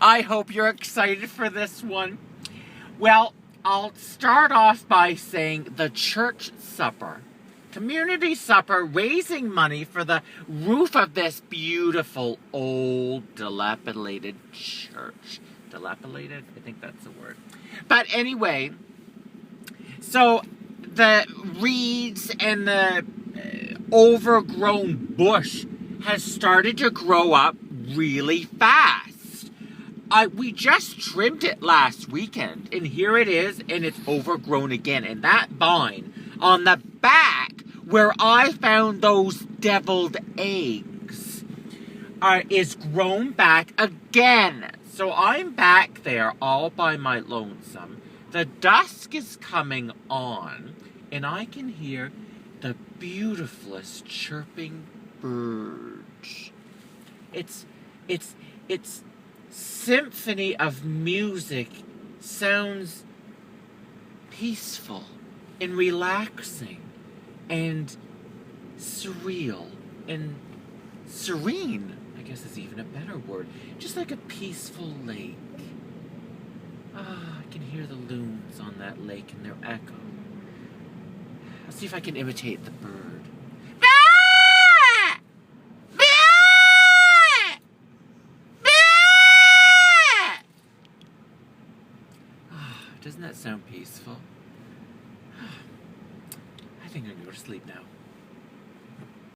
I hope you're excited for this one. Well, I'll start off by saying the church supper. Community supper, raising money for the roof of this beautiful old dilapidated church. Dilapidated? I think that's the word. But anyway, so the reeds and the overgrown bush has started to grow up really fast. We just trimmed it last weekend, and here it is, and it's overgrown again. And that vine on the back where I found those deviled eggs is grown back again. So I'm back there all by my lonesome. The dusk is coming on, and I can hear the beautifulest chirping birds. It's symphony of music sounds peaceful and relaxing and surreal and serene, I guess is even a better word. Just like a peaceful lake. I can hear the loons on that lake and their echo. I'll see if I can imitate the bird. Doesn't that sound peaceful? I think I'm going to go to sleep now.